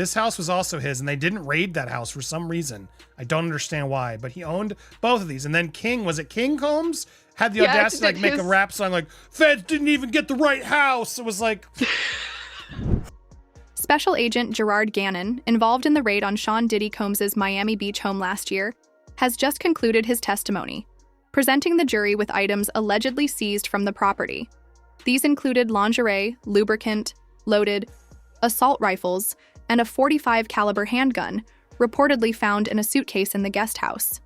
This house was also his, and they didn't raid that house for some reason. I don't understand why, but he owned both of these. And then King, was it King Combs? Had the audacity to like make a rap song like, feds didn't even get the right house. It was like... Special Agent Gerard Gannon, involved in the raid on Sean Diddy Combs' Miami Beach home last year, has just concluded his testimony, presenting the jury with items allegedly seized from the property. These included lingerie, lubricant, loaded, assault rifles, and a .45 caliber handgun, reportedly found in a suitcase in the guest house.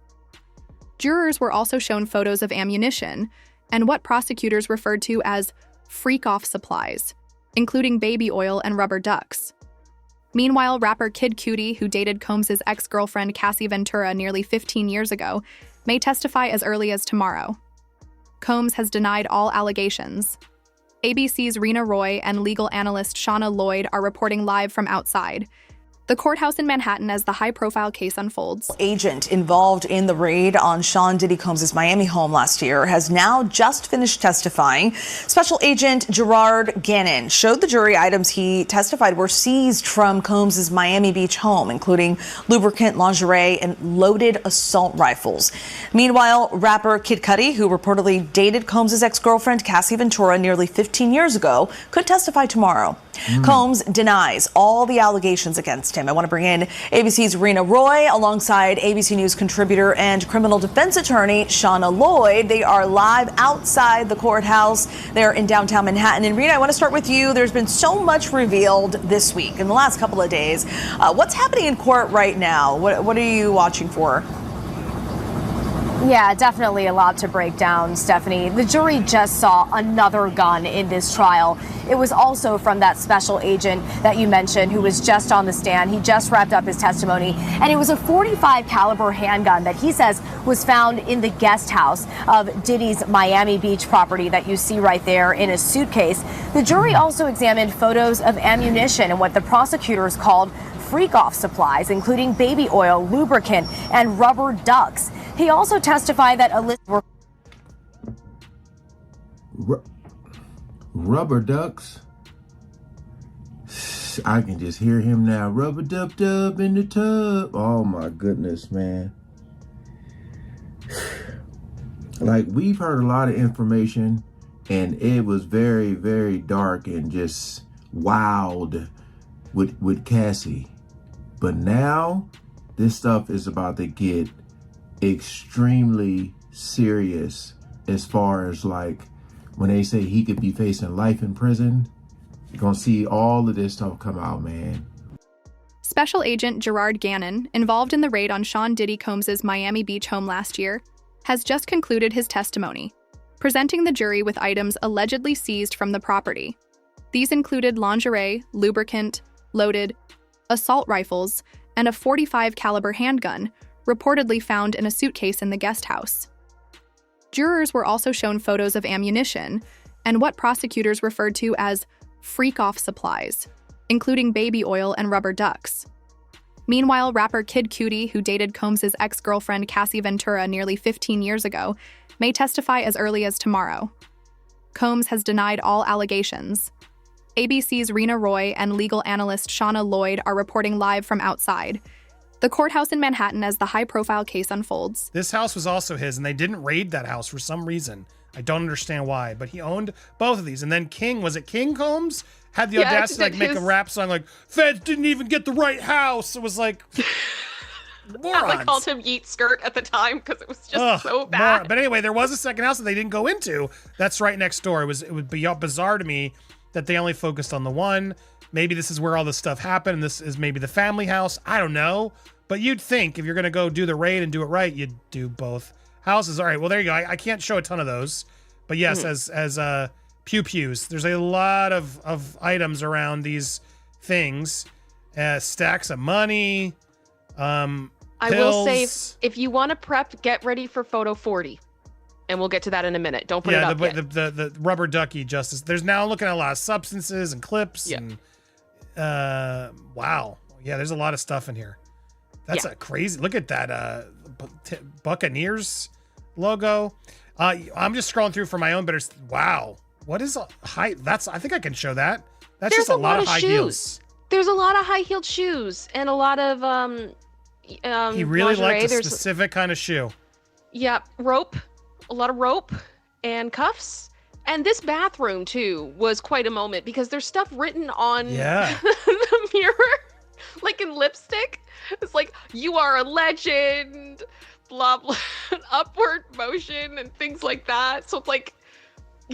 Jurors were also shown photos of ammunition and what prosecutors referred to as freak-off supplies, including baby oil and rubber ducks. Meanwhile, rapper Kid Cudi, who dated Combs' ex-girlfriend Cassie Ventura nearly 15 years ago, may testify as early as tomorrow. Combs has denied all allegations. ABC's Rena Roy and legal analyst Shauna Lloyd are reporting live from outside the courthouse in Manhattan as the high-profile case unfolds. Agent involved in the raid on Sean Diddy Combs' Miami home last year has now just finished testifying. Special Agent Gerard Gannon showed the jury items he testified were seized from Combs' Miami Beach home, including lubricant, lingerie, and loaded assault rifles. Meanwhile, rapper Kid Cudi, who reportedly dated Combs' ex-girlfriend Cassie Ventura nearly 15 years ago, could testify tomorrow. Combs denies all the allegations against him. I want to bring in ABC's Rena Roy alongside ABC News contributor and criminal defense attorney Shauna Lloyd. They are live outside the courthouse. They're in downtown Manhattan. And Rena, I want to start with you. There's been so much revealed this week in the last couple of days. What's happening in court right now? What are you watching for? Yeah, definitely a lot to break down, Stephanie. The jury just saw another gun in this trial. It was also from that special agent that you mentioned who was just on the stand. He just wrapped up his testimony, and it was a .45 caliber handgun that he says was found in the guest house of Diddy's Miami Beach property that you see right there in a suitcase. The jury also examined photos of ammunition and what the prosecutors called freak-off supplies, including baby oil, lubricant, and rubber ducks. He also testified that a list were rubber ducks. I can just hear him now. Rubber dub dub in the tub. Oh my goodness, man. Like, we've heard a lot of information, and it was very, very dark and just wild with Cassie. But now this stuff is about to get extremely serious, as far as like when they say he could be facing life in prison. You're gonna see all of this stuff come out, man. Special Agent Gerard Gannon, involved in the raid on Sean Diddy Combs' Miami Beach home last year, has just concluded his testimony, presenting the jury with items allegedly seized from the property. These included lingerie, lubricant, loaded, assault rifles, and a .45 caliber handgun, reportedly found in a suitcase in the guest house. Jurors were also shown photos of ammunition and what prosecutors referred to as freak-off supplies, including baby oil and rubber ducks. Meanwhile, rapper Kid Cudi, who dated Combs' ex-girlfriend Cassie Ventura nearly 15 years ago, may testify as early as tomorrow. Combs has denied all allegations. ABC's Rena Roy and legal analyst Shauna Lloyd are reporting live from outside the courthouse in Manhattan as the high-profile case unfolds. This house was also his, and they didn't raid that house for some reason. I don't understand why, but he owned both of these. And then King, was it King Combs? Had the audacity to like make a rap song like, feds didn't even get the right house. It was like, I called him Yeet Skirt at the time because it was just so bad. But anyway, there was a second house that they didn't go into. That's right next door. It would be bizarre to me that they only focused on the one. Maybe this is where all this stuff happened, and this is maybe the family house. I don't know. But you'd think if you're going to go do the raid and do it right, you'd do both houses. All right, well, there you go. I can't show a ton of those. But yes, as pew-pews, there's a lot of items around these things. Stacks of money, I pills. will say, if you want to prep, get ready for photo 40. And we'll get to that in a minute. Don't put it up yet. The rubber ducky justice. There's now looking at a lot of substances and clips. Yeah. And wow. Yeah, there's a lot of stuff in here. That's a crazy. Look at that Buccaneers logo. I'm just scrolling through for my own better. Wow. What is a high? I think I can show that. That's just a lot of high heels. There's a lot of high-heeled shoes and a lot of He really lingerie. liked a specific kind of shoe. Yeah, rope, a lot of rope and cuffs. And this bathroom too was quite a moment because there's stuff written on the mirror, like in lipstick. It's like, you are a legend, blah, blah, upward motion and things like that. So it's like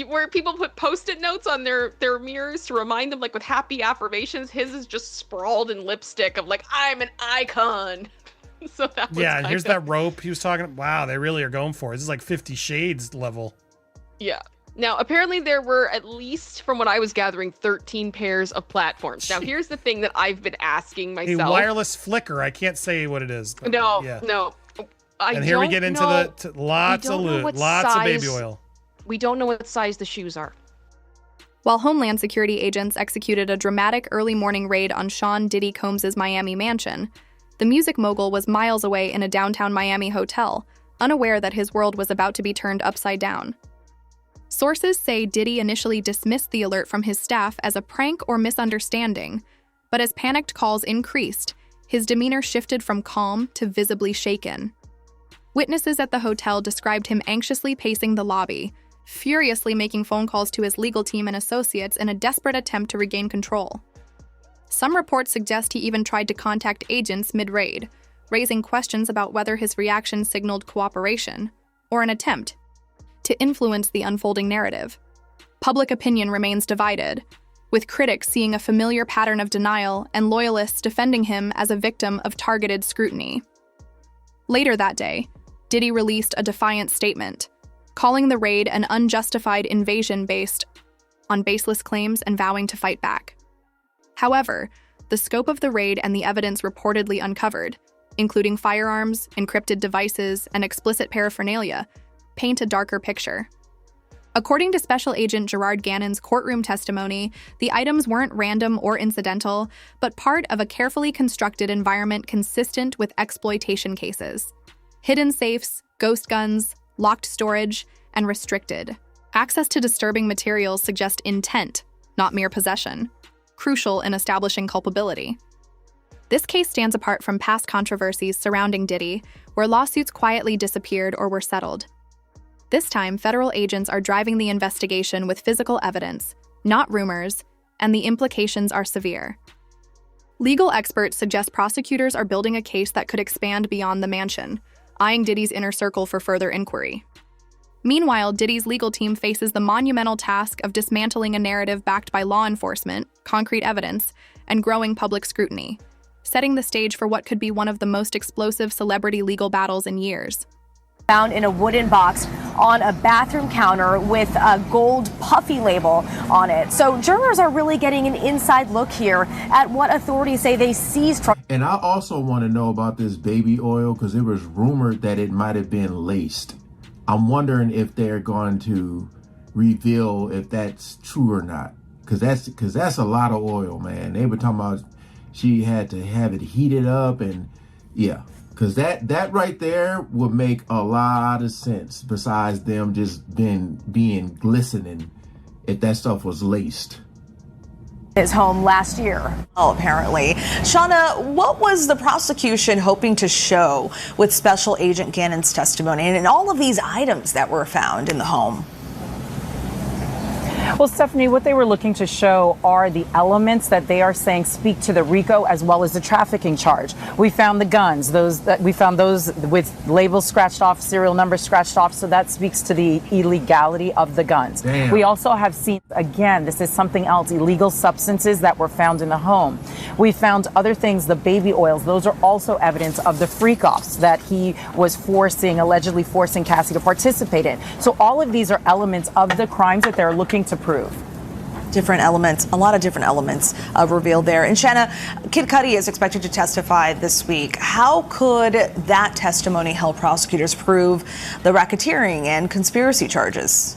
where people put Post-it notes on their mirrors to remind them, like with happy affirmations. His is just sprawled in lipstick of like, I'm an icon. So that was and here's that rope he was talking. Wow, they really are going for it. This is like 50 Shades level. Yeah. Now, apparently there were, at least from what I was gathering, 13 pairs of platforms. Now, here's the thing that I've been asking myself. A wireless flicker. I can't say what it is. But no. And here we get into lots of loot, lots of baby oil. We don't know what size the shoes are. While Homeland Security agents executed a dramatic early morning raid on Sean Diddy Combs' Miami mansion, the music mogul was miles away in a downtown Miami hotel, unaware that his world was about to be turned upside down. Sources say Diddy initially dismissed the alert from his staff as a prank or misunderstanding, but as panicked calls increased, his demeanor shifted from calm to visibly shaken. Witnesses at the hotel described him anxiously pacing the lobby, furiously making phone calls to his legal team and associates in a desperate attempt to regain control. Some reports suggest he even tried to contact agents mid-raid, raising questions about whether his reaction signaled cooperation or an attempt to influence the unfolding narrative. Public opinion remains divided, with critics seeing a familiar pattern of denial and loyalists defending him as a victim of targeted scrutiny. Later that day, Diddy released a defiant statement, calling the raid an unjustified invasion based on baseless claims and vowing to fight back. However, the scope of the raid and the evidence reportedly uncovered, including firearms, encrypted devices, and explicit paraphernalia, paint a darker picture. According to Special Agent Gerard Gannon's courtroom testimony, the items weren't random or incidental, but part of a carefully constructed environment consistent with exploitation cases. Hidden safes, ghost guns, locked storage, and restricted. Access to disturbing materials suggest intent, not mere possession, crucial in establishing culpability. This case stands apart from past controversies surrounding Diddy, where lawsuits quietly disappeared or were settled. This time, federal agents are driving the investigation with physical evidence, not rumors, and the implications are severe. Legal experts suggest prosecutors are building a case that could expand beyond the mansion, eyeing Diddy's inner circle for further inquiry. Meanwhile, Diddy's legal team faces the monumental task of dismantling a narrative backed by law enforcement, concrete evidence, and growing public scrutiny, setting the stage for what could be one of the most explosive celebrity legal battles in years. Found in a wooden box on a bathroom counter with a gold puffy label on it. So jurors are really getting an inside look here at what authorities say they seized from. And I also want to know about this baby oil because it was rumored that it might have been laced. I'm wondering if they're going to reveal if that's true or not, because that's a lot of oil, man. They were talking about she had to have it heated up, and yeah. Because that right there would make a lot of sense, besides them just being glistening, if that stuff was laced. His home last year. Oh, apparently. Shauna, what was the prosecution hoping to show with Special Agent Gannon's testimony and all of these items that were found in the home? Well, Stephanie, what they were looking to show are the elements that they are saying speak to the RICO as well as the trafficking charge. We found the guns, we found those with labels scratched off, serial numbers scratched off, so that speaks to the illegality of the guns. Damn. We also have seen, again, this is something else, illegal substances that were found in the home. We found other things, the baby oils, those are also evidence of the freak-offs that he was allegedly forcing Cassie to participate in. So all of these are elements of the crimes that they're looking to prove. Different elements, a lot of different elements revealed there. And Shanna, Kid Cudi is expected to testify this week. How could that testimony help prosecutors prove the racketeering and conspiracy charges?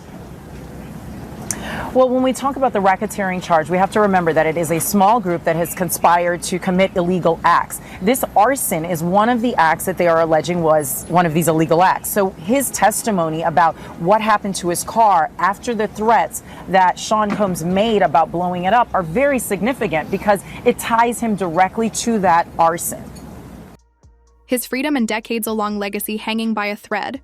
Well, when we talk about the racketeering charge, we have to remember that it is a small group that has conspired to commit illegal acts. This arson is one of the acts that they are alleging was one of these illegal acts. So his testimony about what happened to his car after the threats that Sean Combs made about blowing it up are very significant because it ties him directly to that arson. His freedom and decades-long legacy hanging by a thread.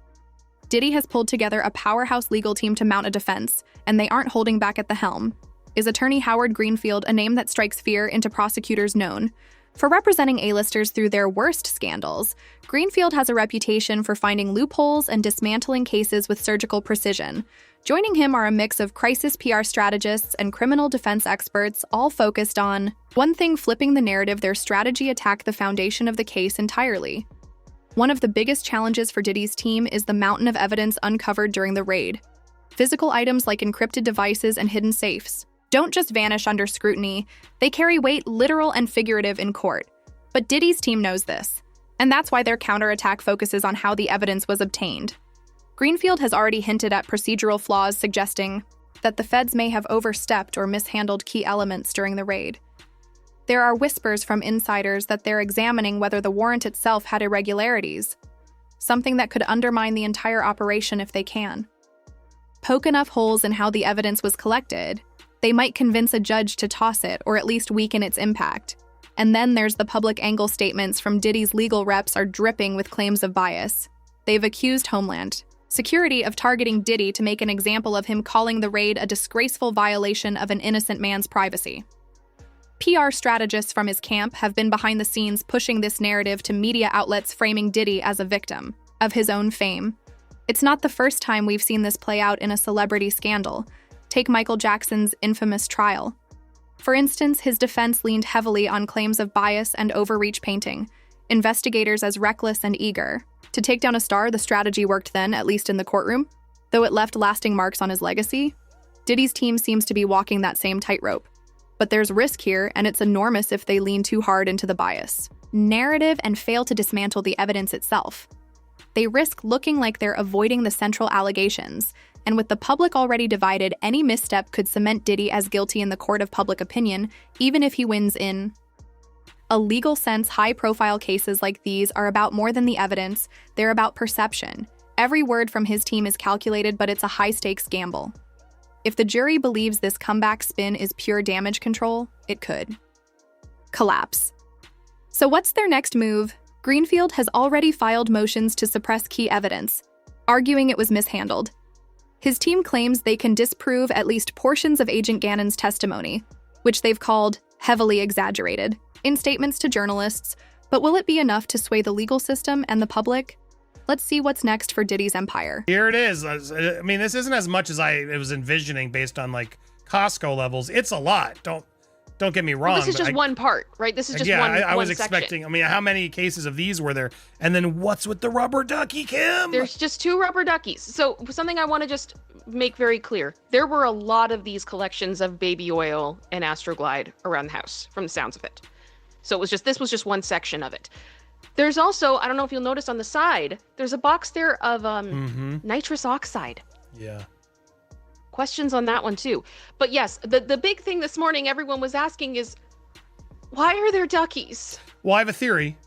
Diddy has pulled together a powerhouse legal team to mount a defense, and they aren't holding back at the helm. Is attorney Howard Greenfield a name that strikes fear into prosecutors known? For representing A-listers through their worst scandals, Greenfield has a reputation for finding loopholes and dismantling cases with surgical precision. Joining him are a mix of crisis PR strategists and criminal defense experts, all focused on one thing: flipping the narrative. Their strategy attack the foundation of the case entirely. One of the biggest challenges for Diddy's team is the mountain of evidence uncovered during the raid. Physical items like encrypted devices and hidden safes don't just vanish under scrutiny, they carry weight, literal and figurative, in court. But Diddy's team knows this, and that's why their counterattack focuses on how the evidence was obtained. Greenfield has already hinted at procedural flaws, suggesting that the feds may have overstepped or mishandled key elements during the raid. There are whispers from insiders that they're examining whether the warrant itself had irregularities, something that could undermine the entire operation if they can. Poke enough holes in how the evidence was collected, they might convince a judge to toss it or at least weaken its impact. And then there's the public angle. Statements from Diddy's legal reps are dripping with claims of bias. They've accused Homeland Security of targeting Diddy to make an example of him, calling the raid a disgraceful violation of an innocent man's privacy. PR strategists from his camp have been behind the scenes pushing this narrative to media outlets, framing Diddy as a victim of his own fame. It's not the first time we've seen this play out in a celebrity scandal. Take Michael Jackson's infamous trial. For instance, his defense leaned heavily on claims of bias and overreach, painting investigators as reckless and eager to take down a star. The strategy worked then, at least in the courtroom, though it left lasting marks on his legacy. Diddy's team seems to be walking that same tightrope. But there's risk here, and it's enormous if they lean too hard into the bias narrative and fail to dismantle the evidence itself. They risk looking like they're avoiding the central allegations, and with the public already divided, any misstep could cement Diddy as guilty in the court of public opinion, even if he wins in a legal sense. High-profile cases like these are about more than the evidence, they're about perception. Every word from his team is calculated, but it's a high-stakes gamble. If the jury believes this comeback spin is pure damage control, it could collapse. So what's their next move? Greenfield has already filed motions to suppress key evidence, arguing it was mishandled. His team claims they can disprove at least portions of Agent Gannon's testimony, which they've called heavily exaggerated, in statements to journalists. But will it be enough to sway the legal system and the public? Let's see what's next for Diddy's empire. Here it is. I mean, this isn't as much as I was envisioning based on like Costco levels. It's a lot. Don't get me wrong. Well, this is just one part, right? This is just one I was section. expecting. I mean, how many cases of these were there? And then what's with the rubber ducky, Kim? There's just 2 rubber duckies. So something I want to just make very clear. There were a lot of these collections of baby oil and Astroglide around the house, from the sounds of it. So this was just one section of it. There's also, I don't know if you'll notice on the side, there's a box there of nitrous oxide. Yeah. Questions on that one too. But yes, the big thing this morning everyone was asking is, why are there duckies? Well, I have a theory.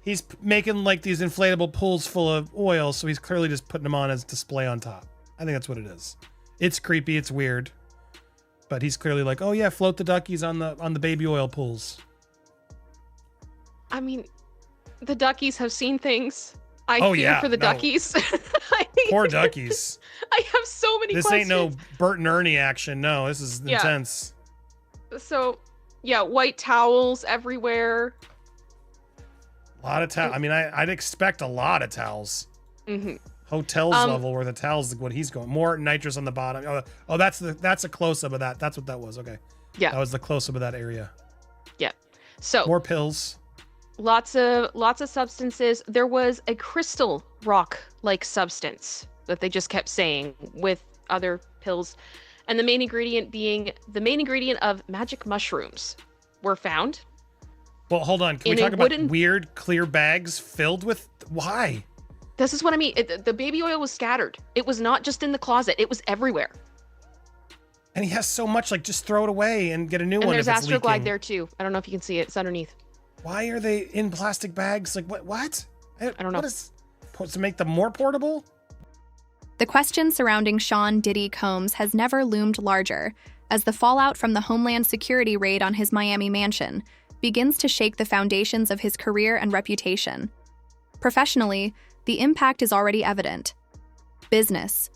He's making like these inflatable pools full of oil, so he's clearly just putting them on as display on top. I think that's what it is. It's creepy, it's weird. But he's clearly like, oh yeah, float the duckies on the baby oil pools. I mean, the duckies have seen things. I fear for the duckies. Poor duckies. I have so many questions. This ain't no Bert and Ernie action. No, this is intense. So, yeah, white towels everywhere. A lot of towels. I mean, I'd expect a lot of towels. Mm-hmm. Hotels level where the towels, what he's going. More nitrous on the bottom. Oh, that's a close-up of that. That's what that was. Okay. Yeah. That was the close-up of that area. Yeah. So more pills. Lots of substances. There was a crystal rock-like substance that they just kept saying with other pills, and the main ingredient of magic mushrooms were found. Well, hold on. Can we talk about weird clear bags filled with why? This is what I mean. The baby oil was scattered. It was not just in the closet. It was everywhere. And he has so much, like, just throw it away and get a new one. And there's if it's Astroglide leaking. there too. I don't know if you can see it. It's underneath. Why are they in plastic bags? Like, what? I don't know. What is supposed to make them more portable? The question surrounding Sean Diddy Combs has never loomed larger, as the fallout from the Homeland Security raid on his Miami mansion begins to shake the foundations of his career and reputation. Professionally, the impact is already evident. Business.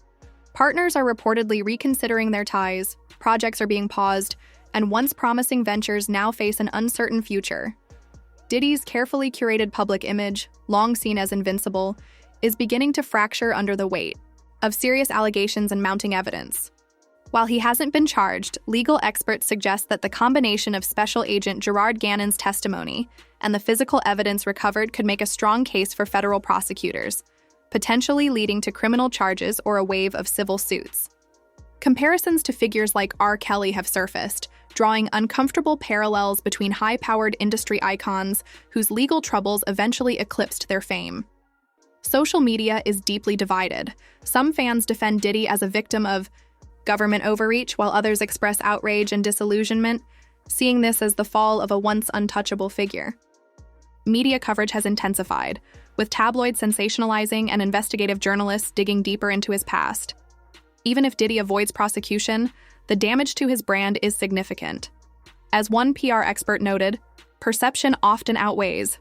Partners are reportedly reconsidering their ties, projects are being paused, and once promising ventures now face an uncertain future. Diddy's carefully curated public image, long seen as invincible, is beginning to fracture under the weight of serious allegations and mounting evidence. While he hasn't been charged, legal experts suggest that the combination of Special Agent Gerard Gannon's testimony and the physical evidence recovered could make a strong case for federal prosecutors, potentially leading to criminal charges or a wave of civil suits. Comparisons to figures like R. Kelly have surfaced, drawing uncomfortable parallels between high-powered industry icons whose legal troubles eventually eclipsed their fame. Social media is deeply divided. Some fans defend Diddy as a victim of government overreach, while others express outrage and disillusionment, seeing this as the fall of a once untouchable figure. Media coverage has intensified, with tabloids sensationalizing and investigative journalists digging deeper into his past. Even if Diddy avoids prosecution, the damage to his brand is significant. As one PR expert noted, perception often outweighs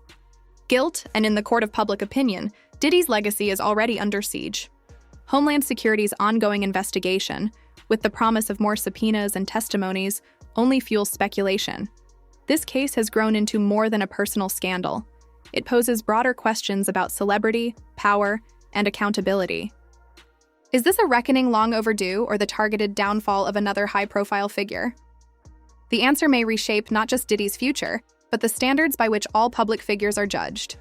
guilt, and in the court of public opinion, Diddy's legacy is already under siege. Homeland Security's ongoing investigation, with the promise of more subpoenas and testimonies, only fuels speculation. This case has grown into more than a personal scandal. It poses broader questions about celebrity, power, and accountability. Is this a reckoning long overdue or the targeted downfall of another high-profile figure? The answer may reshape not just Diddy's future, but the standards by which all public figures are judged.